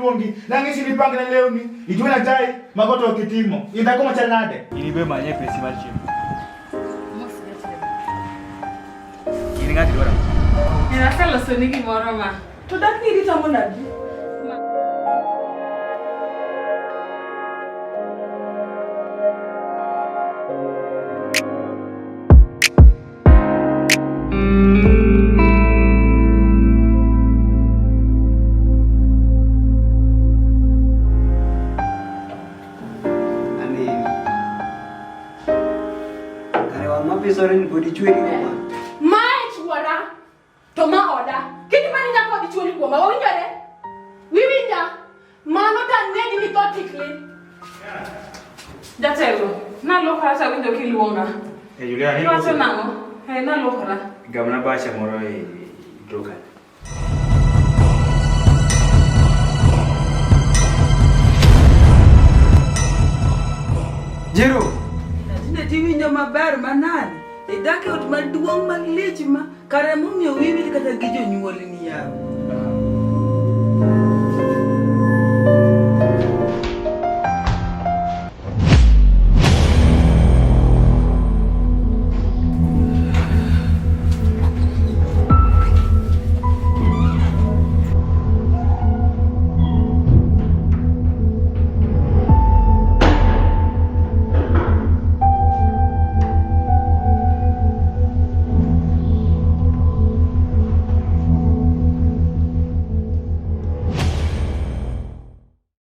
luongi. Nangi sini pangina leo ni. Ijuna tai makoto kitimo. Indako machanade. Ilibe manye pesi malchim. Ini ngati dora. Ina kala soniki moroma. To dakni rita monadi. Sorin body chweli kuma. Mai chwara. Toma order. Kini mani nyako di chweli kuma. Wawinjare. Wiwinja. Mano ta nedi methodically. Datelo. Na lokara sa window kiluonga. Julia ni. Wacho nango. Na lokara. Gamna basha moro broker. Jero. Tinde tiwinjo maber manade. Idake ot maduong' malich ma kare momiyo wiwi kata gi jonyuol ni yawo.